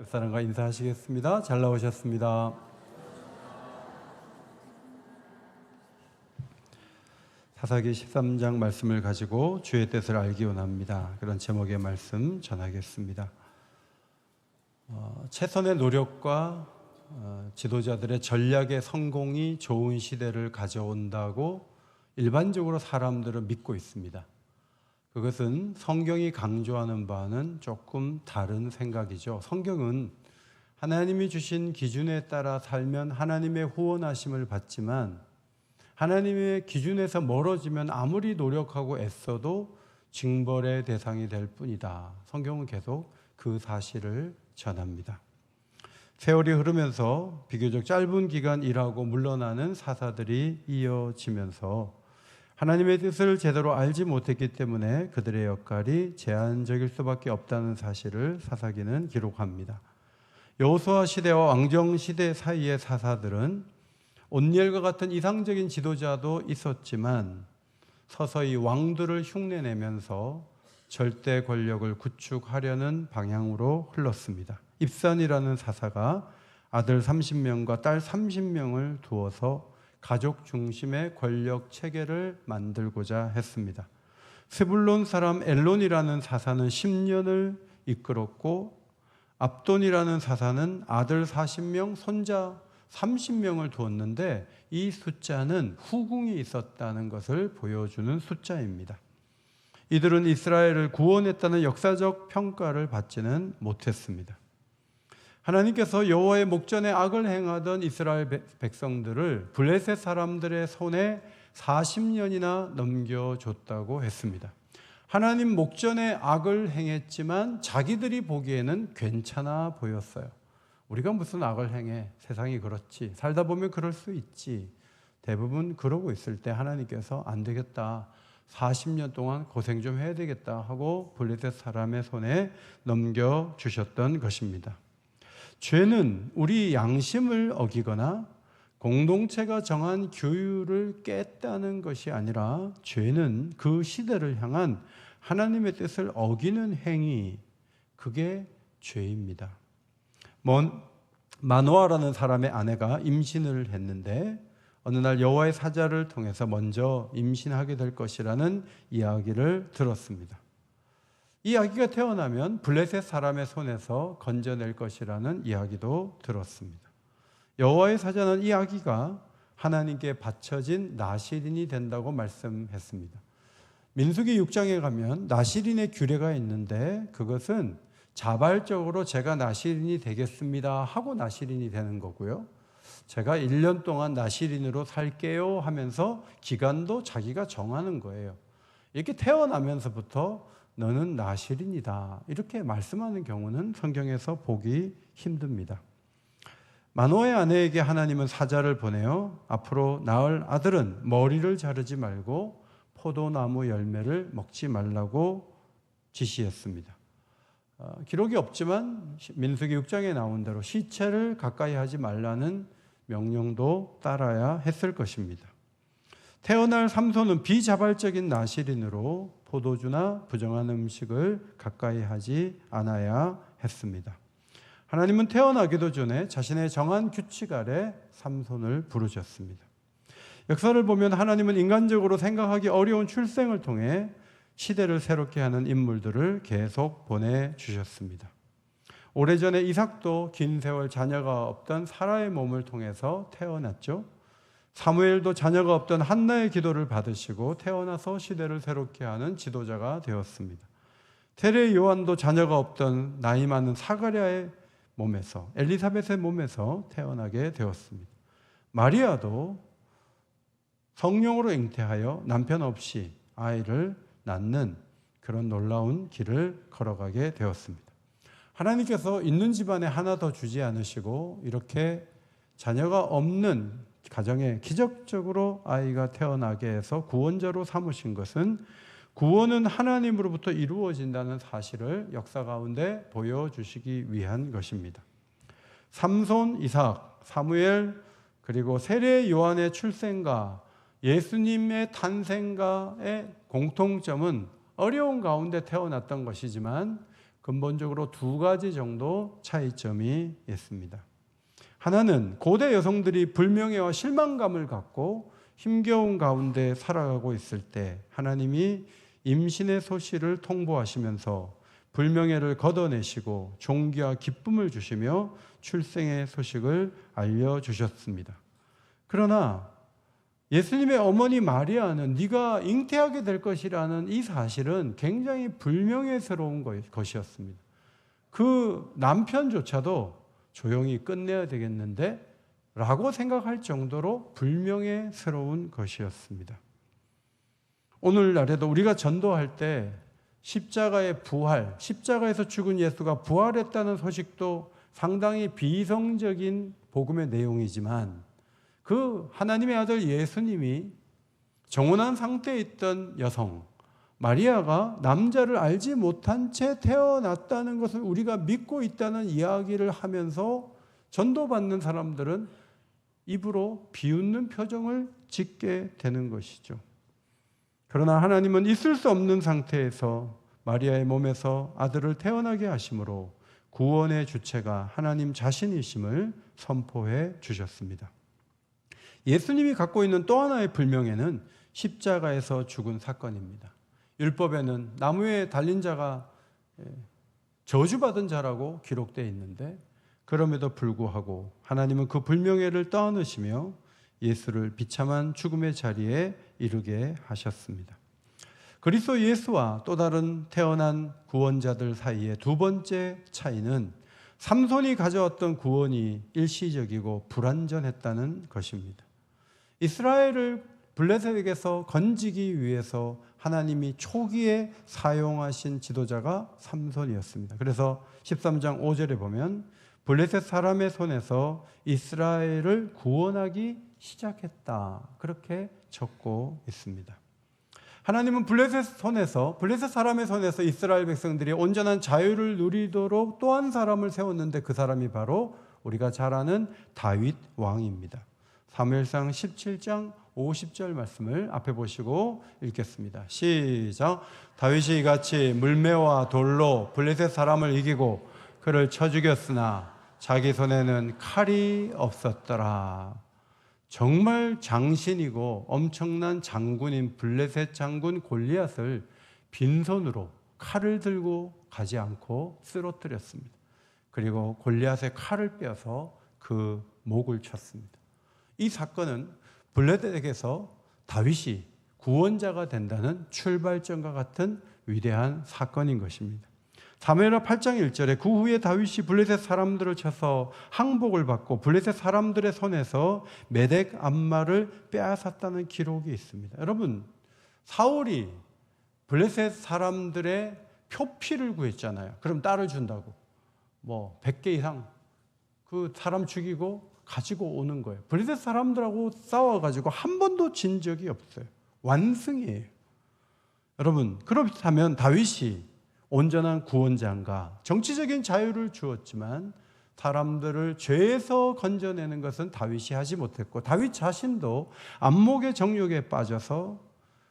옆사람과 인사하시겠습니다. 잘 나오셨습니다. 사사기 13장 말씀을 가지고 주의 뜻을 알기 원합니다. 그런 제목의 말씀 전하겠습니다. 최선의 노력과 지도자들의 전략의 성공이 좋은 시대를 가져온다고 일반적으로 사람들은 믿고 있습니다. 그것은 성경이 강조하는 바는 조금 다른 생각이죠. 성경은 하나님이 주신 기준에 따라 살면 하나님의 후원하심을 받지만 하나님의 기준에서 멀어지면 아무리 노력하고 애써도 징벌의 대상이 될 뿐이다. 성경은 계속 그 사실을 전합니다. 세월이 흐르면서 비교적 짧은 기간 일하고 물러나는 사사들이 이어지면서 하나님의 뜻을 제대로 알지 못했기 때문에 그들의 역할이 제한적일 수밖에 없다는 사실을 사사기는 기록합니다. 여호수아 시대와 왕정 시대 사이의 사사들은 온니엘과 같은 이상적인 지도자도 있었지만 서서히 왕들을 흉내내면서 절대 권력을 구축하려는 방향으로 흘렀습니다. 입산이라는 사사가 아들 30명과 딸 30명을 두어서 가족 중심의 권력 체계를 만들고자 했습니다. 스불론 사람 엘론이라는 사사는 10년을 이끌었고 압돈이라는 사사는 아들 40명, 손자 30명을 두었는데 이 숫자는 후궁이 있었다는 것을 보여주는 숫자입니다. 이들은 이스라엘을 구원했다는 역사적 평가를 받지는 못했습니다. 하나님께서 여호와의 목전에 악을 행하던 이스라엘 백성들을 블레셋 사람들의 손에 40년이나 넘겨줬다고 했습니다. 하나님 목전에 악을 행했지만 자기들이 보기에는 괜찮아 보였어요. 우리가 무슨 악을 행해? 세상이 그렇지. 살다 보면 그럴 수 있지. 대부분 그러고 있을 때 하나님께서 안 되겠다. 40년 동안 고생 좀 해야 되겠다 하고 블레셋 사람의 손에 넘겨주셨던 것입니다. 죄는 우리 양심을 어기거나 공동체가 정한 규율을 깼다는 것이 아니라 죄는 그 시대를 향한 하나님의 뜻을 어기는 행위, 그게 죄입니다. 마노아라는 사람의 아내가 임신을 했는데 어느 날 여호와의 사자를 통해서 먼저 임신하게 될 것이라는 이야기를 들었습니다. 이 아기가 태어나면 블레셋 사람의 손에서 건져낼 것이라는 이야기도 들었습니다. 여호와의 사자는 이 아기가 하나님께 바쳐진 나실인이 된다고 말씀했습니다. 민수기 6장에 가면 나실인의 규례가 있는데 그것은 자발적으로 제가 나실인이 되겠습니다 하고 나실인이 되는 거고요. 제가 1년 동안 나실인으로 살게요 하면서 기간도 자기가 정하는 거예요. 이렇게 태어나면서부터 너는 나실인이다 이렇게 말씀하는 경우는 성경에서 보기 힘듭니다. 마노아의 아내에게 하나님은 사자를 보내어 앞으로 낳을 아들은 머리를 자르지 말고 포도나무 열매를 먹지 말라고 지시했습니다. 기록이 없지만 민수기 6장에 나온 대로 시체를 가까이 하지 말라는 명령도 따라야 했을 것입니다. 태어날 삼손은 비자발적인 나실인으로 포도주나 부정한 음식을 가까이 하지 않아야 했습니다. 하나님은 태어나기도 전에 자신의 정한 규칙 아래 삼손을 부르셨습니다. 역사를 보면 하나님은 인간적으로 생각하기 어려운 출생을 통해 시대를 새롭게 하는 인물들을 계속 보내주셨습니다. 오래전에 이삭도 긴 세월 자녀가 없던 사라의 몸을 통해서 태어났죠. 사무엘도 자녀가 없던 한나의 기도를 받으시고 태어나서 시대를 새롭게 하는 지도자가 되었습니다. 세례 요한도 자녀가 없던 나이 많은 사가랴의 몸에서, 엘리사벳의 몸에서 태어나게 되었습니다. 마리아도 성령으로 잉태하여 남편 없이 아이를 낳는 그런 놀라운 길을 걸어가게 되었습니다. 하나님께서 있는 집안에 하나 더 주지 않으시고 이렇게 자녀가 없는 가정에 기적적으로 아이가 태어나게 해서 구원자로 삼으신 것은 구원은 하나님으로부터 이루어진다는 사실을 역사 가운데 보여주시기 위한 것입니다. 삼손, 이삭, 사무엘 그리고 세례 요한의 출생과 예수님의 탄생과의 공통점은 어려운 가운데 태어났던 것이지만 근본적으로 두 가지 정도 차이점이 있습니다. 하나는 고대 여성들이 불명예와 실망감을 갖고 힘겨운 가운데 살아가고 있을 때 하나님이 임신의 소식을 통보하시면서 불명예를 걷어내시고 존귀와 기쁨을 주시며 출생의 소식을 알려주셨습니다. 그러나 예수님의 어머니 마리아는 네가 잉태하게 될 것이라는 이 사실은 굉장히 불명예스러운 것이었습니다. 그 남편조차도 조용히 끝내야 되겠는데 라고 생각할 정도로 불명예스러운 것이었습니다. 오늘날에도 우리가 전도할 때 십자가의 부활, 십자가에서 죽은 예수가 부활했다는 소식도 상당히 비이성적인 복음의 내용이지만 그 하나님의 아들 예수님이 정혼한 상태에 있던 여성 마리아가 남자를 알지 못한 채 태어났다는 것을 우리가 믿고 있다는 이야기를 하면서 전도받는 사람들은 입으로 비웃는 표정을 짓게 되는 것이죠. 그러나 하나님은 있을 수 없는 상태에서 마리아의 몸에서 아들을 태어나게 하심으로 구원의 주체가 하나님 자신이심을 선포해 주셨습니다. 예수님이 갖고 있는 또 하나의 불명예는 십자가에서 죽은 사건입니다. 율법에는 나무에 달린 자가 저주받은 자라고 기록되어 있는데 그럼에도 불구하고 하나님은 그 불명예를 떠안으시며 예수를 비참한 죽음의 자리에 이르게 하셨습니다. 그리스도 예수와 또 다른 태어난 구원자들 사이의 두 번째 차이는 삼손이 가져왔던 구원이 일시적이고 불완전했다는 것입니다. 이스라엘을 블레셋에게서 건지기 위해서 하나님이 초기에 사용하신 지도자가 삼손이었습니다. 그래서 13장 5절에 보면 블레셋 사람의 손에서 이스라엘을 구원하기 시작했다. 그렇게 적고 있습니다. 하나님은 블레셋 사람의 손에서 이스라엘 백성들이 온전한 자유를 누리도록 또 한 사람을 세웠는데 그 사람이 바로 우리가 잘 아는 다윗 왕입니다. 사무엘상 17장 50절 말씀을 앞에 보시고 읽겠습니다. 시작. 다윗이 이같이 물매와 돌로 블레셋 사람을 이기고 그를 쳐 죽였으나 자기 손에는 칼이 없었더라. 정말 장신이고 엄청난 장군인 블레셋 장군 골리앗을 빈손으로 칼을 들고 가지 않고 쓰러뜨렸습니다. 그리고 골리앗의 칼을 빼어서 그 목을 쳤습니다. 이 사건은 블레셋에게서 다윗이 구원자가 된다는 출발점과 같은 위대한 사건인 것입니다. 사무엘하 8장 1절에 그 후에 다윗이 블레셋 사람들을 쳐서 항복을 받고 블레셋 사람들의 손에서 메덱 암마를 빼앗았다는 기록이 있습니다. 여러분, 사울이 블레셋 사람들의 표피를 구했잖아요. 그럼 딸을 준다고. 100개 이상 그 사람 죽이고 가지고 오는 거예요. 블레셋 사람들하고 싸워가지고 한 번도 진 적이 없어요. 완승이에요. 여러분, 그렇다면 다윗이 온전한 구원자인가? 정치적인 자유를 주었지만 사람들을 죄에서 건져내는 것은 다윗이 하지 못했고 다윗 자신도 안목의 정욕에 빠져서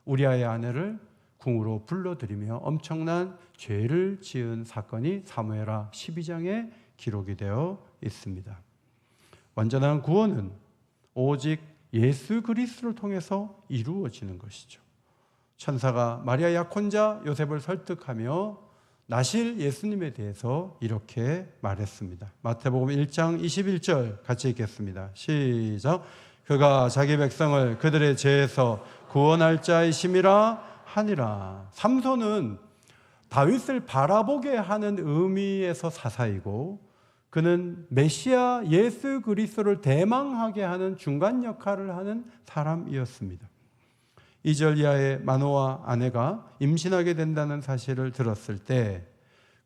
우리아의 아내를 궁으로 불러들이며 엄청난 죄를 지은 사건이 사무엘하 12장에 기록이 되어 있습니다. 완전한 구원은 오직 예수 그리스도를 통해서 이루어지는 것이죠. 천사가 마리아 약혼자 요셉을 설득하며 나실 예수님에 대해서 이렇게 말했습니다. 마태복음 1장 21절 같이 읽겠습니다. 시작. 그가 자기 백성을 그들의 죄에서 구원할 자이심이라 하니라. 삼손은 다윗을 바라보게 하는 의미에서 사사이고 그는 메시아 예수 그리스도를 대망하게 하는 중간 역할을 하는 사람이었습니다. 2절 이하의 마노아 아내가 임신하게 된다는 사실을 들었을 때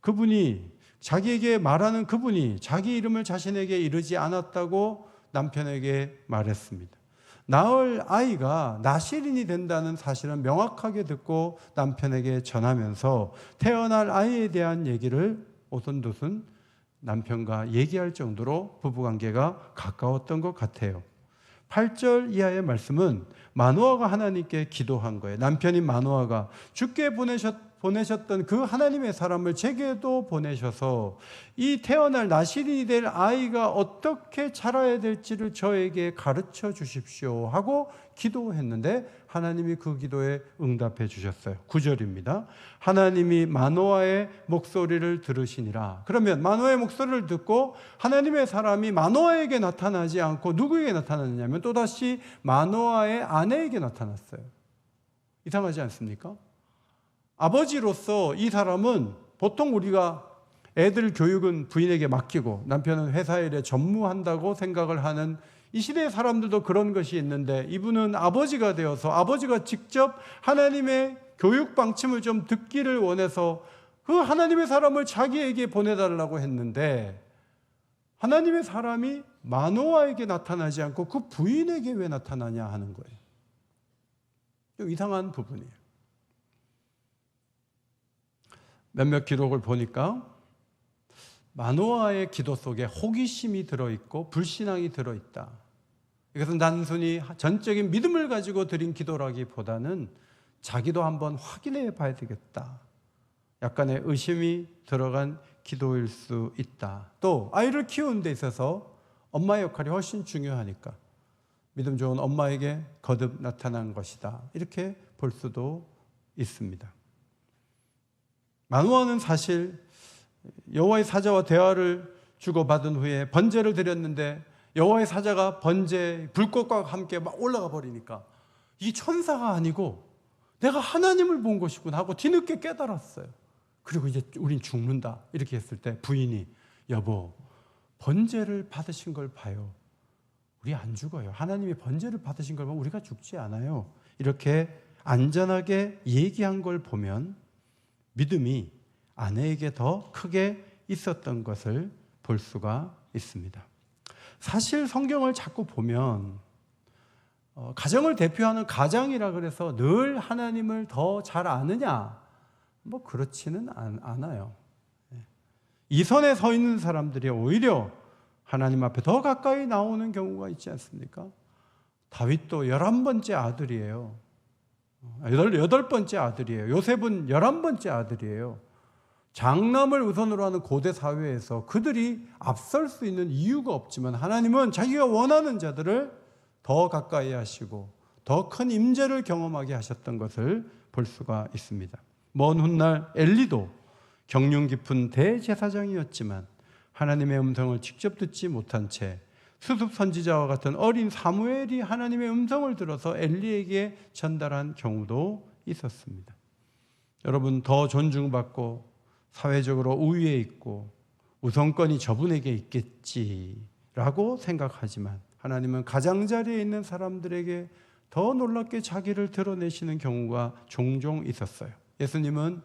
그분이 자기에게 말하는 그분이 자기 이름을 자신에게 이르지 않았다고 남편에게 말했습니다. 낳을 아이가 나실인이 된다는 사실은 명확하게 듣고 남편에게 전하면서 태어날 아이에 대한 얘기를 오손도손 남편과 얘기할 정도로 부부관계가 가까웠던 것 같아요. 8절 이하의 말씀은 마노아가 하나님께 기도한 거예요. 남편인 마노아가 주께 보내셨던 그 하나님의 사람을 제게도 보내셔서 이 태어날 나실이 될 아이가 어떻게 자라야 될지를 저에게 가르쳐 주십시오 하고 기도했는데 하나님이 그 기도에 응답해 주셨어요. 9절입니다. 하나님이 마노아의 목소리를 들으시니라. 그러면 마노아의 목소리를 듣고 하나님의 사람이 마노아에게 나타나지 않고 누구에게 나타났냐면 또다시 마노아의 아내에게 나타났어요. 이상하지 않습니까? 아버지로서 이 사람은 보통 우리가 애들 교육은 부인에게 맡기고 남편은 회사 일에 전무한다고 생각을 하는 이 시대의 사람들도 그런 것이 있는데 이분은 아버지가 되어서 아버지가 직접 하나님의 교육 방침을 좀 듣기를 원해서 그 하나님의 사람을 자기에게 보내달라고 했는데 하나님의 사람이 마노아에게 나타나지 않고 그 부인에게 왜 나타나냐 하는 거예요. 좀 이상한 부분이에요. 몇몇 기록을 보니까 마노아의 기도 속에 호기심이 들어있고 불신앙이 들어있다. 이것은 단순히 전적인 믿음을 가지고 드린 기도라기보다는 자기도 한번 확인해 봐야 되겠다. 약간의 의심이 들어간 기도일 수 있다. 또 아이를 키우는 데 있어서 엄마의 역할이 훨씬 중요하니까 믿음 좋은 엄마에게 거듭 나타난 것이다. 이렇게 볼 수도 있습니다. 마노아는 사실 여호와의 사자와 대화를 주고받은 후에 번제를 드렸는데 여호와의 사자가 번제 불꽃과 함께 막 올라가 버리니까 이 천사가 아니고 내가 하나님을 본 것이구나 하고 뒤늦게 깨달았어요. 그리고 이제 우린 죽는다 이렇게 했을 때 부인이 여보 번제를 받으신 걸 봐요. 우리 안 죽어요. 하나님이 번제를 받으신 걸 보면 우리가 죽지 않아요. 이렇게 안전하게 얘기한 걸 보면 믿음이 아내에게 더 크게 있었던 것을 볼 수가 있습니다. 사실 성경을 자꾸 보면 가정을 대표하는 가장이라 그래서 늘 하나님을 더 잘 아느냐? 뭐 그렇지는 않아요. 이 선에 서 있는 사람들이 오히려 하나님 앞에 더 가까이 나오는 경우가 있지 않습니까? 다윗도 11번째 아들이에요. 8번째 아들이에요. 요셉은 11번째 아들이에요. 장남을 우선으로 하는 고대 사회에서 그들이 앞설 수 있는 이유가 없지만 하나님은 자기가 원하는 자들을 더 가까이 하시고 더 큰 임재를 경험하게 하셨던 것을 볼 수가 있습니다. 먼 훗날 엘리도 경륜 깊은 대제사장이었지만 하나님의 음성을 직접 듣지 못한 채 수습 선지자와 같은 어린 사무엘이 하나님의 음성을 들어서 엘리에게 전달한 경우도 있었습니다. 여러분, 더 존중받고 사회적으로 우위에 있고 우선권이 저분에게 있겠지라고 생각하지만 하나님은 가장자리에 있는 사람들에게 더 놀랍게 자기를 드러내시는 경우가 종종 있었어요. 예수님은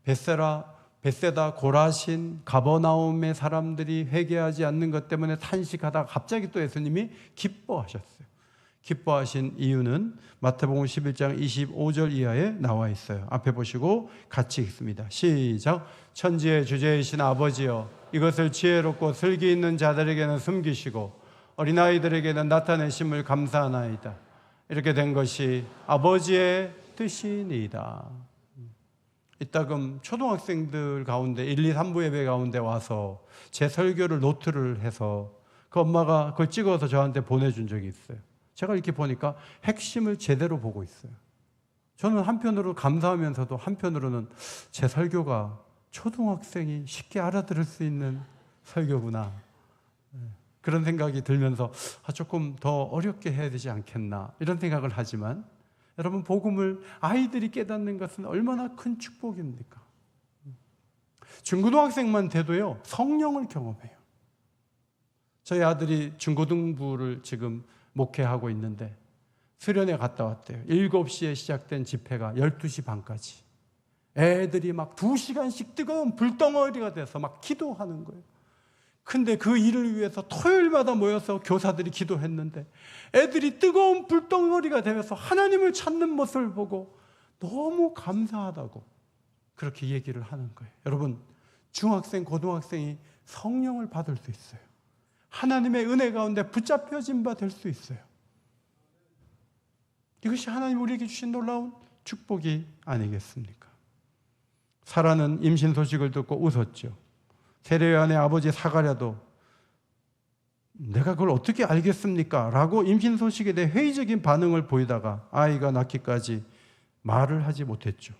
벳세다, 고라신, 가버나움의 사람들이 회개하지 않는 것 때문에 탄식하다가 갑자기 또 예수님이 기뻐하셨어요. 기뻐하신 이유는 마태복음 11장 25절 이하에 나와 있어요. 앞에 보시고 같이 읽습니다. 시작. 천지의 주제이신 아버지여, 이것을 지혜롭고 슬기 있는 자들에게는 숨기시고 어린아이들에게는 나타내심을 감사하나이다. 이렇게 된 것이 아버지의 뜻이니이다. 이따금 초등학생들 가운데 1, 2, 3부 예배 가운데 와서 제 설교를 노트를 해서 그 엄마가 그걸 찍어서 저한테 보내준 적이 있어요. 제가 이렇게 보니까 핵심을 제대로 보고 있어요. 저는 한편으로 감사하면서도 한편으로는 제 설교가 초등학생이 쉽게 알아들을 수 있는 설교구나. 그런 생각이 들면서 조금 더 어렵게 해야 되지 않겠나 이런 생각을 하지만 여러분, 복음을 아이들이 깨닫는 것은 얼마나 큰 축복입니까? 중고등학생만 돼도요, 성령을 경험해요. 저희 아들이 중고등부를 지금 목회하고 있는데 수련회 갔다 왔대요. 7시에 시작된 집회가 12시 반까지. 애들이 막 2시간씩 뜨거운 불덩어리가 돼서 막 기도하는 거예요. 근데 그 일을 위해서 토요일마다 모여서 교사들이 기도했는데 애들이 뜨거운 불덩어리가 되면서 하나님을 찾는 모습을 보고 너무 감사하다고 그렇게 얘기를 하는 거예요. 여러분, 중학생, 고등학생이 성령을 받을 수 있어요. 하나님의 은혜 가운데 붙잡혀진 바 될 수 있어요. 이것이 하나님 우리에게 주신 놀라운 축복이 아니겠습니까? 사라는 임신 소식을 듣고 웃었죠. 세례 요한의 아버지 사가랴도 내가 그걸 어떻게 알겠습니까? 라고 임신 소식에 대해 회의적인 반응을 보이다가 아이가 낳기까지 말을 하지 못했죠.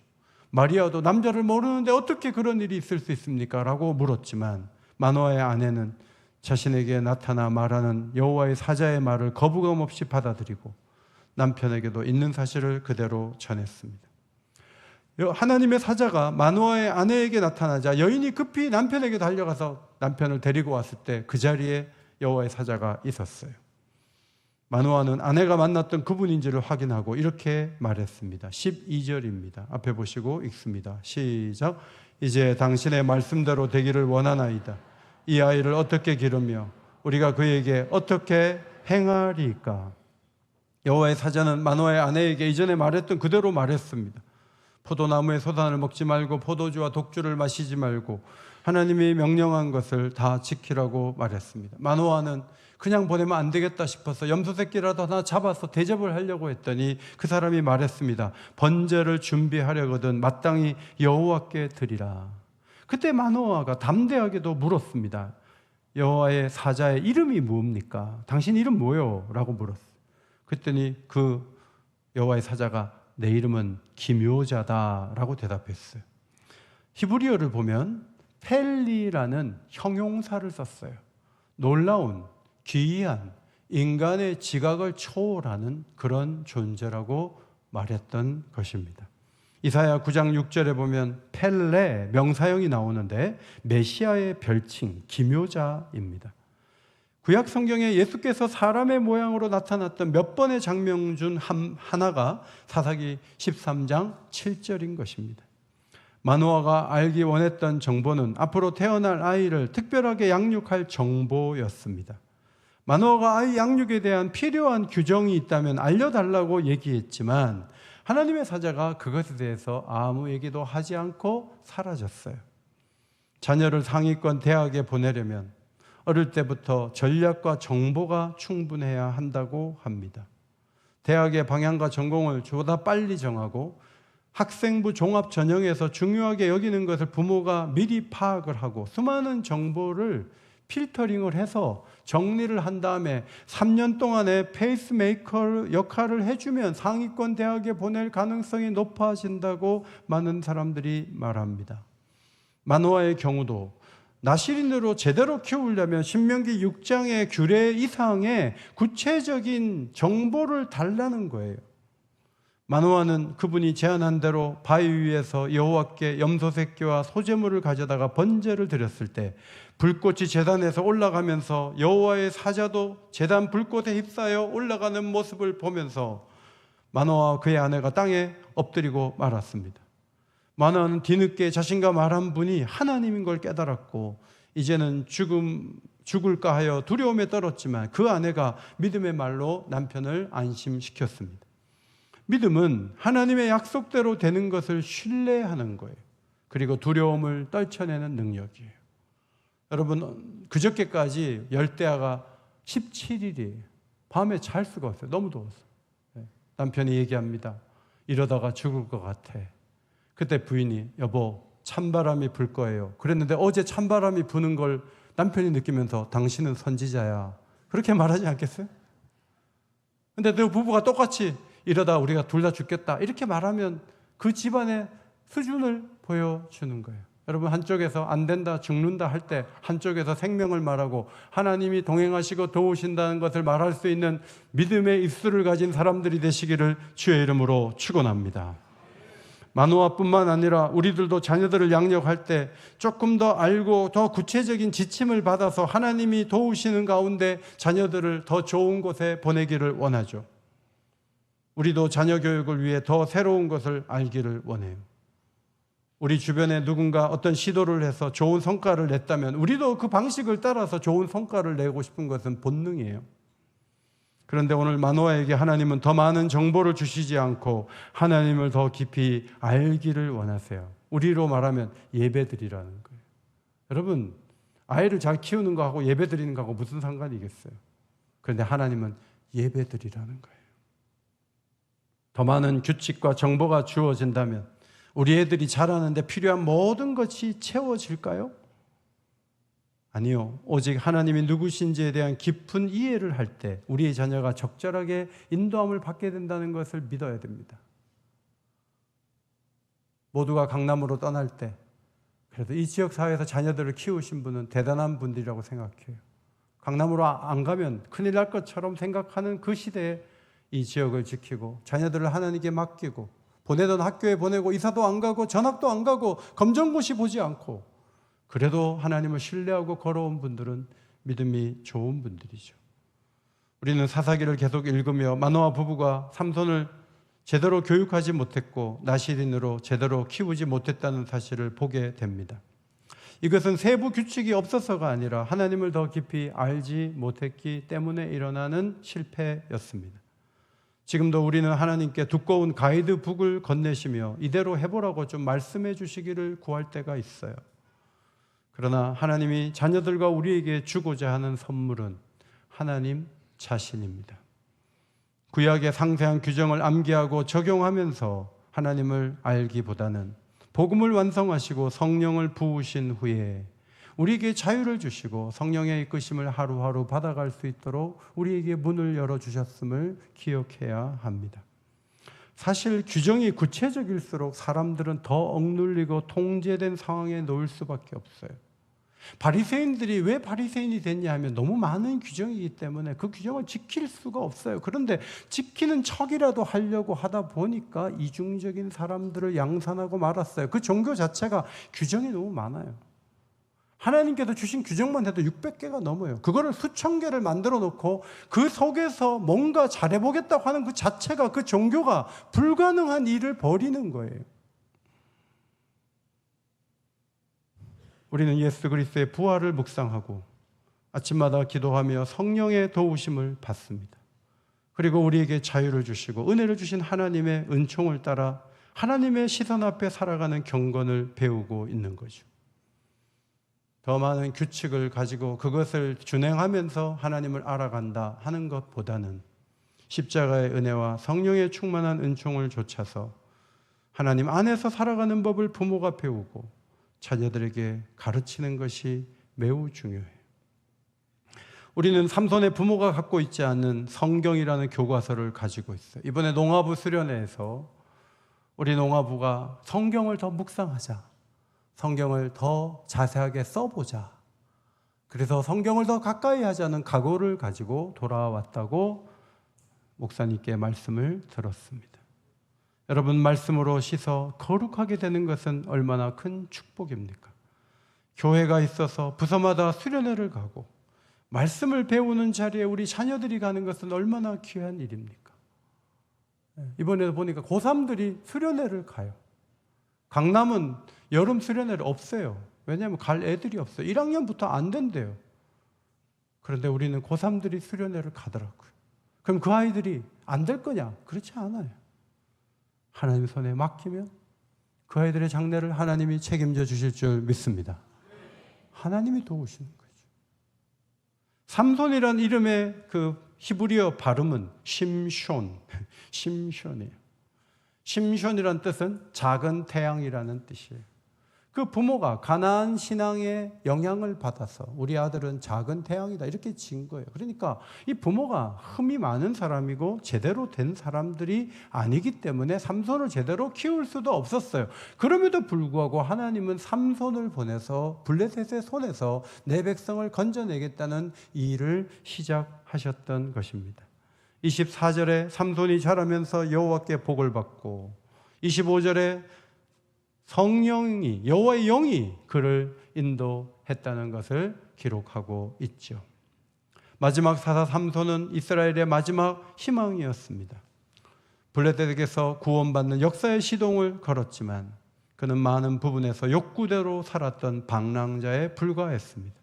마리아도 남자를 모르는데 어떻게 그런 일이 있을 수 있습니까? 라고 물었지만 마노아의 아내는 자신에게 나타나 말하는 여호와의 사자의 말을 거부감 없이 받아들이고 남편에게도 있는 사실을 그대로 전했습니다. 하나님의 사자가 마노아의 아내에게 나타나자 여인이 급히 남편에게 달려가서 남편을 데리고 왔을 때 그 자리에 여호와의 사자가 있었어요. 마노아는 아내가 만났던 그분인지를 확인하고 이렇게 말했습니다. 12절입니다. 앞에 보시고 읽습니다. 시작. 이제 당신의 말씀대로 되기를 원하나이다. 이 아이를 어떻게 기르며 우리가 그에게 어떻게 행하리까? 여호와의 사자는 마노아의 아내에게 이전에 말했던 그대로 말했습니다. 포도나무의 소산을 먹지 말고 포도주와 독주를 마시지 말고 하나님이 명령한 것을 다 지키라고 말했습니다. 마노아는 그냥 보내면 안 되겠다 싶어서 염소 새끼라도 하나 잡아서 대접을 하려고 했더니 그 사람이 말했습니다. 번제를 준비하려거든 마땅히 여호와께 드리라. 그때 마노아가 담대하게도 물었습니다. 여호와의 사자의 이름이 뭡니까? 당신 이름 뭐요? 라고 물었어요. 그랬더니 그 여호와의 사자가 내 이름은 기묘자다 라고 대답했어요. 히브리어를 보면 펠리라는 형용사를 썼어요. 놀라운, 기이한, 인간의 지각을 초월하는 그런 존재라고 말했던 것입니다. 이사야 9장 6절에 보면 펠레 명사형이 나오는데 메시아의 별칭, 기묘자입니다. 구약 성경에 예수께서 사람의 모양으로 나타났던 몇 번의 장면 중 하나가 사사기 13장 7절인 것입니다. 마노아가 알기 원했던 정보는 앞으로 태어날 아이를 특별하게 양육할 정보였습니다. 마노아가 아이 양육에 대한 필요한 규정이 있다면 알려달라고 얘기했지만 하나님의 사자가 그것에 대해서 아무 얘기도 하지 않고 사라졌어요. 자녀를 상위권 대학에 보내려면 어릴 때부터 전략과 정보가 충분해야 한다고 합니다. 대학의 방향과 전공을 보다 빨리 정하고 학생부 종합 전형에서 중요하게 여기는 것을 부모가 미리 파악을 하고 수많은 정보를 필터링을 해서 정리를 한 다음에 3년 동안의 페이스메이커 역할을 해주면 상위권 대학에 보낼 가능성이 높아진다고 많은 사람들이 말합니다. 마노아의 경우도 나실인으로 제대로 키우려면 신명기 6장의 규례 이상의 구체적인 정보를 달라는 거예요. 마노아는 그분이 제안한 대로 바위 위에서 여호와께 염소 새끼와 소제물을 가져다가 번제를 드렸을 때 불꽃이 제단에서 올라가면서 여호와의 사자도 제단 불꽃에 휩싸여 올라가는 모습을 보면서 마노아와 그의 아내가 땅에 엎드리고 말았습니다. 마노아는 뒤늦게 자신과 말한 분이 하나님인 걸 깨달았고 이제는 죽을까 하여 두려움에 떨었지만 그 아내가 믿음의 말로 남편을 안심시켰습니다. 믿음은 하나님의 약속대로 되는 것을 신뢰하는 거예요. 그리고 두려움을 떨쳐내는 능력이에요. 여러분, 그저께까지 열대야가 17일이에요. 밤에 잘 수가 없어요. 너무 더웠어요. 남편이 얘기합니다. 이러다가 죽을 것 같아. 그때 부인이 여보 찬바람이 불 거예요. 그랬는데 어제 찬바람이 부는 걸 남편이 느끼면서 당신은 선지자야. 그렇게 말하지 않겠어요? 근데 그 부부가 똑같이 이러다 우리가 둘 다 죽겠다 이렇게 말하면 그 집안의 수준을 보여주는 거예요. 여러분, 한쪽에서 안 된다 죽는다 할 때 한쪽에서 생명을 말하고 하나님이 동행하시고 도우신다는 것을 말할 수 있는 믿음의 입술을 가진 사람들이 되시기를 주의 이름으로 축원합니다. 마노아뿐만 아니라 우리들도 자녀들을 양육할 때 조금 더 알고 더 구체적인 지침을 받아서 하나님이 도우시는 가운데 자녀들을 더 좋은 곳에 보내기를 원하죠. 우리도 자녀 교육을 위해 더 새로운 것을 알기를 원해요. 우리 주변에 누군가 어떤 시도를 해서 좋은 성과를 냈다면 우리도 그 방식을 따라서 좋은 성과를 내고 싶은 것은 본능이에요. 그런데 오늘 마노아에게 하나님은 더 많은 정보를 주시지 않고 하나님을 더 깊이 알기를 원하세요. 우리로 말하면 예배드리라는 거예요. 여러분, 아이를 잘 키우는 거하고 예배드리는 거하고 무슨 상관이겠어요? 그런데 하나님은 예배드리라는 거예요. 더 많은 규칙과 정보가 주어진다면 우리 애들이 자라는데 필요한 모든 것이 채워질까요? 아니요. 오직 하나님이 누구신지에 대한 깊은 이해를 할 때 우리의 자녀가 적절하게 인도함을 받게 된다는 것을 믿어야 됩니다. 모두가 강남으로 떠날 때 그래도 이 지역 사회에서 자녀들을 키우신 분은 대단한 분들이라고 생각해요. 강남으로 안 가면 큰일 날 것처럼 생각하는 그 시대에 이 지역을 지키고 자녀들을 하나님께 맡기고 보내던 학교에 보내고 이사도 안 가고 전학도 안 가고 검정고시 보지 않고 그래도 하나님을 신뢰하고 걸어온 분들은 믿음이 좋은 분들이죠. 우리는 사사기를 계속 읽으며 마노아 부부가 삼손을 제대로 교육하지 못했고 나시린으로 제대로 키우지 못했다는 사실을 보게 됩니다. 이것은 세부 규칙이 없어서가 아니라 하나님을 더 깊이 알지 못했기 때문에 일어나는 실패였습니다. 지금도 우리는 하나님께 두꺼운 가이드북을 건네시며 이대로 해보라고 좀 말씀해 주시기를 구할 때가 있어요. 그러나 하나님이 자녀들과 우리에게 주고자 하는 선물은 하나님 자신입니다. 구약의 상세한 규정을 암기하고 적용하면서 하나님을 알기보다는 복음을 완성하시고 성령을 부으신 후에 우리에게 자유를 주시고 성령의 이끄심을 하루하루 받아갈 수 있도록 우리에게 문을 열어주셨음을 기억해야 합니다. 사실 규정이 구체적일수록 사람들은 더 억눌리고 통제된 상황에 놓일 수밖에 없어요. 바리새인들이 왜 바리새인이 됐냐 하면 너무 많은 규정이기 때문에 그 규정을 지킬 수가 없어요. 그런데 지키는 척이라도 하려고 하다 보니까 이중적인 사람들을 양산하고 말았어요. 그 종교 자체가 규정이 너무 많아요. 하나님께서 주신 규정만 해도 600개가 넘어요. 그거를 수천 개를 만들어 놓고 그 속에서 뭔가 잘해보겠다고 하는 그 자체가 그 종교가 불가능한 일을 벌이는 거예요. 우리는 예수 그리스도의 부활을 묵상하고 아침마다 기도하며 성령의 도우심을 받습니다. 그리고 우리에게 자유를 주시고 은혜를 주신 하나님의 은총을 따라 하나님의 시선 앞에 살아가는 경건을 배우고 있는 거죠. 더 많은 규칙을 가지고 그것을 준행하면서 하나님을 알아간다 하는 것보다는 십자가의 은혜와 성령의 충만한 은총을 좇아서 하나님 안에서 살아가는 법을 부모가 배우고 자녀들에게 가르치는 것이 매우 중요해요. 우리는 삼손의 부모가 갖고 있지 않는 성경이라는 교과서를 가지고 있어요. 이번에 농아부 수련회에서 우리 농아부가 성경을 더 묵상하자, 성경을 더 자세하게 써보자, 그래서 성경을 더 가까이 하자는 각오를 가지고 돌아왔다고 목사님께 말씀을 들었습니다. 여러분, 말씀으로 씻어 거룩하게 되는 것은 얼마나 큰 축복입니까? 교회가 있어서 부서마다 수련회를 가고 말씀을 배우는 자리에 우리 자녀들이 가는 것은 얼마나 귀한 일입니까? 이번에 보니까 고3들이 수련회를 가요. 강남은 여름 수련회를 없애요. 왜냐하면 갈 애들이 없어요. 1학년부터 안 된대요. 그런데 우리는 고3들이 수련회를 가더라고요. 그럼 그 아이들이 안 될 거냐? 그렇지 않아요. 하나님 손에 맡기면 그 아이들의 장래를 하나님이 책임져 주실 줄 믿습니다. 하나님이 도우시는 거죠. 삼손이란 이름의 그 히브리어 발음은 심숀이에요. 심숀이란 뜻은 작은 태양이라는 뜻이에요. 그 부모가 가나안 신앙의 영향을 받아서 우리 아들은 작은 태양이다 이렇게 지은 거예요. 그러니까 이 부모가 흠이 많은 사람이고 제대로 된 사람들이 아니기 때문에 삼손을 제대로 키울 수도 없었어요. 그럼에도 불구하고 하나님은 삼손을 보내서 블레셋의 손에서 내 백성을 건져내겠다는 일을 시작하셨던 것입니다. 24절에 삼손이 자라면서 여호와께 복을 받고 25절에 성령이, 여호와의 영이 그를 인도했다는 것을 기록하고 있죠. 마지막 사사 삼손은 이스라엘의 마지막 희망이었습니다. 블레셋에게서 구원받는 역사의 시동을 걸었지만 그는 많은 부분에서 욕구대로 살았던 방랑자에 불과했습니다.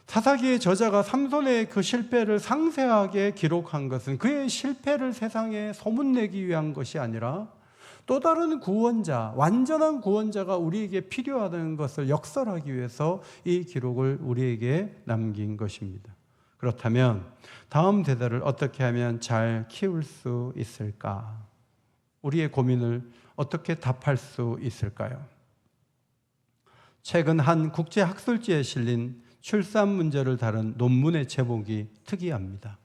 사사기의 저자가 삼손의 그 실패를 상세하게 기록한 것은 그의 실패를 세상에 소문내기 위한 것이 아니라 또 다른 구원자, 완전한 구원자가 우리에게 필요하다는 것을 역설하기 위해서 이 기록을 우리에게 남긴 것입니다. 그렇다면 다음 세대를 어떻게 하면 잘 키울 수 있을까? 우리의 고민을 어떻게 답할 수 있을까요? 최근 한 국제학술지에 실린 출산 문제를 다룬 논문의 제목이 특이합니다.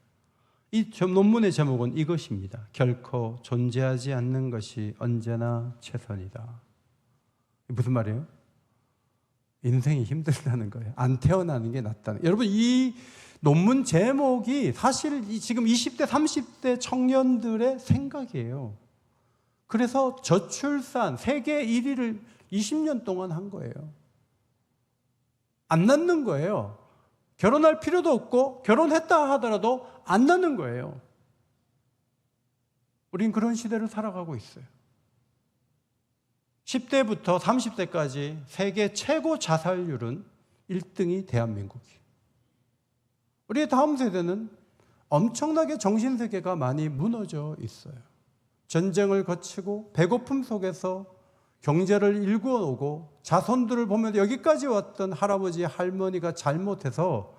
이 논문의 제목은 이것입니다. 결코 존재하지 않는 것이 언제나 최선이다. 무슨 말이에요? 인생이 힘들다는 거예요. 안 태어나는 게 낫다는 거예요. 여러분, 이 논문 제목이 사실 지금 20대, 30대 청년들의 생각이에요. 그래서 저출산 세계 1위를 20년 동안 한 거예요. 안 낳는 거예요. 결혼할 필요도 없고 결혼했다 하더라도 안 낳는 거예요. 우린 그런 시대를 살아가고 있어요. 10대부터 30대까지 세계 최고 자살률은 1등이 대한민국이에요. 우리의 다음 세대는 엄청나게 정신세계가 많이 무너져 있어요. 전쟁을 거치고 배고픔 속에서 경제를 일구어오고 자손들을 보면 여기까지 왔던 할아버지, 할머니가 잘못해서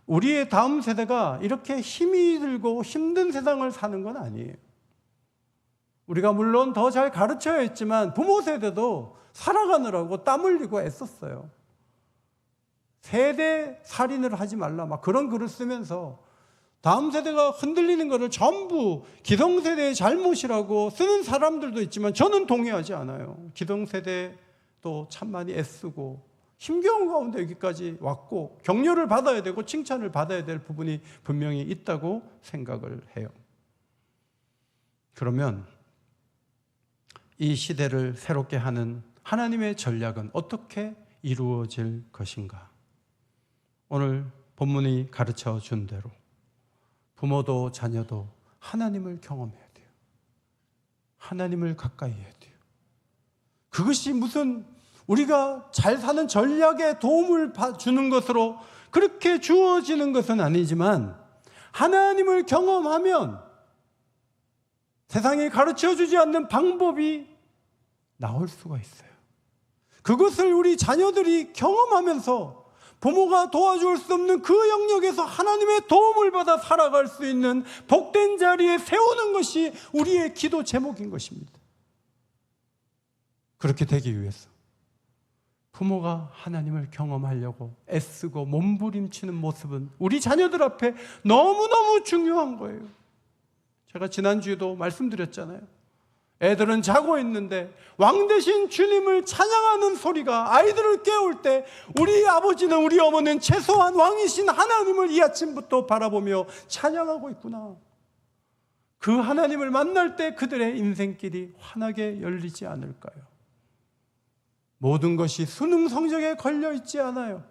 우리의 다음 세대가 이렇게 힘이 들고 힘든 세상을 사는 건 아니에요. 우리가 물론 더 잘 가르쳐야 했지만 부모 세대도 살아가느라고 땀 흘리고 애썼어요. 세대 살인을 하지 말라 막 그런 글을 쓰면서 다음 세대가 흔들리는 것을 전부 기성세대의 잘못이라고 쓰는 사람들도 있지만 저는 동의하지 않아요. 기성세대도 참 많이 애쓰고 힘겨운 가운데 여기까지 왔고 격려를 받아야 되고 칭찬을 받아야 될 부분이 분명히 있다고 생각을 해요. 그러면 이 시대를 새롭게 하는 하나님의 전략은 어떻게 이루어질 것인가? 오늘 본문이 가르쳐 준 대로 부모도 자녀도 하나님을 경험해야 돼요. 하나님을 가까이 해야 돼요. 그것이 무슨 우리가 잘 사는 전략에 도움을 주는 것으로 그렇게 주어지는 것은 아니지만 하나님을 경험하면 세상이 가르쳐주지 않는 방법이 나올 수가 있어요. 그것을 우리 자녀들이 경험하면서 부모가 도와줄 수 없는 그 영역에서 하나님의 도움을 받아 살아갈 수 있는 복된 자리에 세우는 것이 우리의 기도 제목인 것입니다. 그렇게 되기 위해서 부모가 하나님을 경험하려고 애쓰고 몸부림치는 모습은 우리 자녀들 앞에 너무너무 중요한 거예요. 제가 지난주에도 말씀드렸잖아요. 애들은 자고 있는데 왕 대신 주님을 찬양하는 소리가 아이들을 깨울 때 우리 아버지는 우리 어머니는 최소한 왕이신 하나님을 이 아침부터 바라보며 찬양하고 있구나. 그 하나님을 만날 때 그들의 인생길이 환하게 열리지 않을까요? 모든 것이 수능 성적에 걸려있지 않아요.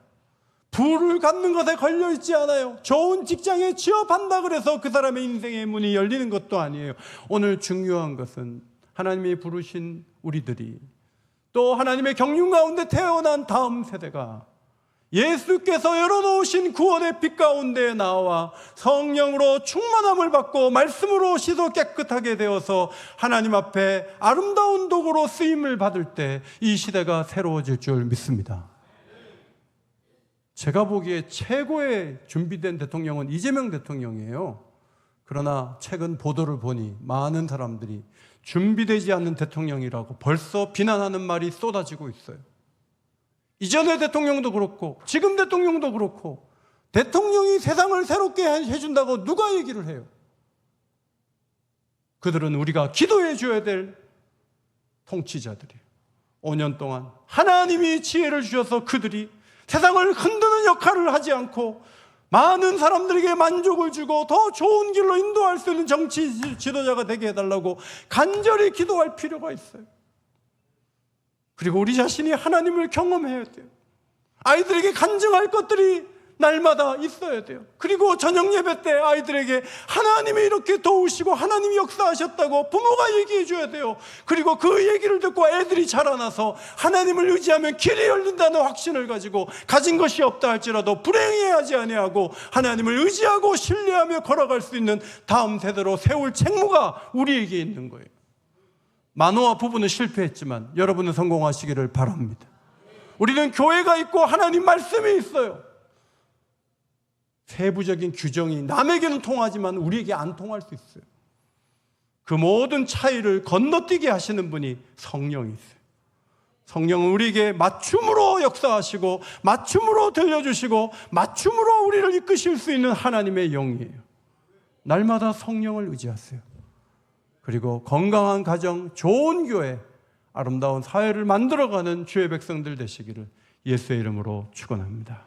부를 갖는 것에 걸려있지 않아요. 좋은 직장에 취업한다 그래서 그 사람의 인생의 문이 열리는 것도 아니에요. 오늘 중요한 것은 하나님이 부르신 우리들이 또 하나님의 경륜 가운데 태어난 다음 세대가 예수께서 열어놓으신 구원의 빛 가운데 나와 성령으로 충만함을 받고 말씀으로 씻어 깨끗하게 되어서 하나님 앞에 아름다운 도구로 쓰임을 받을 때 이 시대가 새로워질 줄 믿습니다. 제가 보기에 최고의 준비된 대통령은 이재명 대통령이에요. 그러나 최근 보도를 보니 많은 사람들이 준비되지 않는 대통령이라고 벌써 비난하는 말이 쏟아지고 있어요. 이전의 대통령도 그렇고 지금 대통령도 그렇고 대통령이 세상을 새롭게 해준다고 누가 얘기를 해요? 그들은 우리가 기도해 줘야 될 통치자들이에요. 5년 동안 하나님이 지혜를 주셔서 그들이 세상을 흔드는 역할을 하지 않고 많은 사람들에게 만족을 주고 더 좋은 길로 인도할 수 있는 정치 지도자가 되게 해달라고 간절히 기도할 필요가 있어요. 그리고 우리 자신이 하나님을 경험해야 돼요. 아이들에게 간증할 것들이 날마다 있어야 돼요. 그리고 저녁 예배 때 아이들에게 하나님이 이렇게 도우시고 하나님이 역사하셨다고 부모가 얘기해 줘야 돼요. 그리고 그 얘기를 듣고 애들이 자라나서 하나님을 의지하면 길이 열린다는 확신을 가지고 가진 것이 없다 할지라도 불행해하지 아니하고 하나님을 의지하고 신뢰하며 걸어갈 수 있는 다음 세대로 세울 책무가 우리에게 있는 거예요. 마노아 부부는 실패했지만 여러분은 성공하시기를 바랍니다. 우리는 교회가 있고 하나님 말씀이 있어요. 세부적인 규정이 남에게는 통하지만 우리에게 안 통할 수 있어요. 그 모든 차이를 건너뛰게 하시는 분이 성령이세요. 성령은 우리에게 맞춤으로 역사하시고 맞춤으로 들려주시고 맞춤으로 우리를 이끄실 수 있는 하나님의 영이에요. 날마다 성령을 의지하세요. 그리고 건강한 가정, 좋은 교회, 아름다운 사회를 만들어가는 주의 백성들 되시기를 예수의 이름으로 축원합니다.